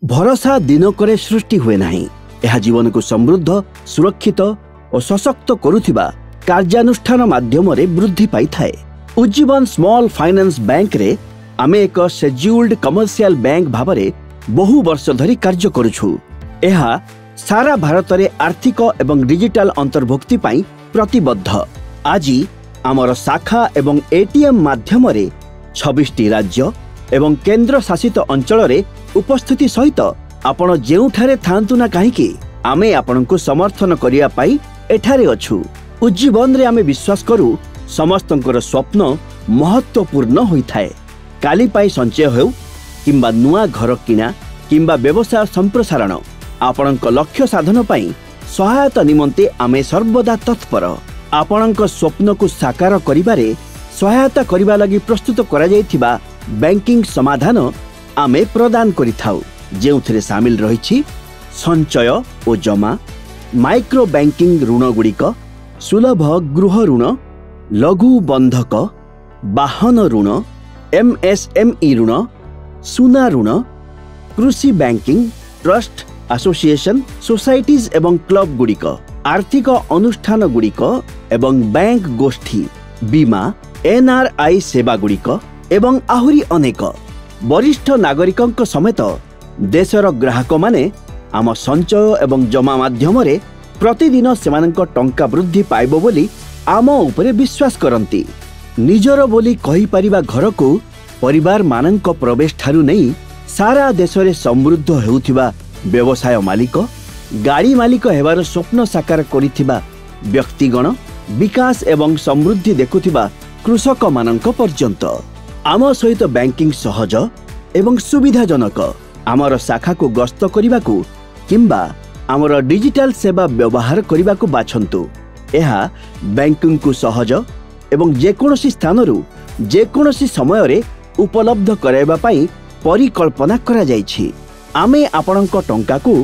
भरोसा दिनकरे सृष्टि हुए नहीं। यह जीवन को समृद्ध, सुरक्षित और सशक्त करुथिबा कार्यानुष्ठान माध्यम रे वृद्धि पाई थाए। उज्जीवन स्मॉल फाइनेंस बैंक रे आमे एक शेड्यूल्ड कमर्शियल बैंक भावरे बहु वर्ष धरी कार्य करुछु। यह सारा भारत रे आर्थिक एवं डिजिटल अंतर्भुक्ति पाई प्रतिबद्ध। आज आमर शाखा एवं एटीएम माध्यम रे 26टी राज्य एवं केंद्र शासित अंचल रे उपस्थिति सहित आपण जेउठारे थांतु ना काहेकि आमे आपनकु समर्थन करिया पाई एठारे अछु। उज्जीवन रे आमे विश्वास करू समस्तंकर स्वप्न महत्वपूर्ण होइथाए। काली पाई संचय हो किंबा नुआ घर किना किंबा व्यवसाय संप्रसारण आपणक लक्ष्य साधन पाई सहायता निमंते आमे सर्वदा तत्पर। आपणक स्वप्न को साकार करिबारे सहायता करिबा लागि प्रस्तुत करा जायथिबा बैंकिंग समाधान आमे प्रदान करिथाउ, जेउथिरे शामिल रहिछि संचय और जमा, माइक्रो बैंकिंग ऋण गुड़िक, सुलभ गृह ऋण, लघु बंधक, वाहन ऋण, एमएसएमई ऋण, सुना ऋण, कृषि बैंकिंग, ट्रस्ट, एसोसिएशन, सोसाइटीज एवं क्लब गुड़िक, आर्थिक अनुष्ठान गुड़िक एवं बैंक गोष्ठी, बीमा, एनआरआई सेवा गुड़िक एवं आहुरी अनेक। वरिष्ठ नागरिकंक समेत देशर ग्राहक माने आम संचय एवं जमा माध्यम रे प्रतिदिन सेमानंक टंका वृद्धि पाइबो बोली आम उपरे विश्वास करंती। निजर बोली कहि परिबा घर को परिवार मानंक प्रवेश ठारू नहीं सारा देश रे समृद्ध हेउथिबा व्यवसाय मालिक, गाड़ी मालिक हेबार स्वप्न साकार करिथिबा व्यक्तिगण, विकास एवं समृद्धि देखुथिबा कृषक मानंक पर्यंत आम सहित बैंकिंग सहज एवं सुविधाजनक। आमर शाखा को गस्त करिबाकू किंबा आमर डिजिटल सेवा व्यवहार करिबाकू बाछंतु। यह बैंकिंग को सहज एवं जेकोसी स्थानरू जेकोसी समय रे उपलब्ध कराइबा पाई परिकल्पना करा जायछि। आमे आपणक टंका को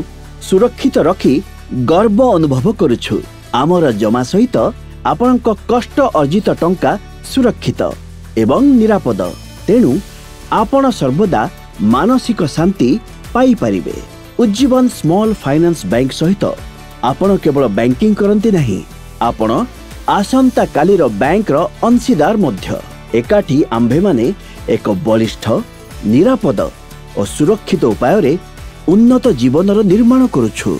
सुरक्षित रखी गर्व अनुभव करुछु। आमर जमा सहित आपणक कष्ट अर्जित टंका सुरक्षित एवं निरापद, तेणु आपण सर्वदा मानसिक शांति पाई परिबे। उज्जीवन स्मॉल फाइनेंस बैंक सहित आपण केवल बैंकिंग करंती नहीं, आपण आसंता कालीर बैंक रो अंशीदार मध्य। एकाठी आंभे माने एक बलिष्ठ, निरापद और सुरक्षित उपाय रे उन्नत जीवन निर्माण करुछु।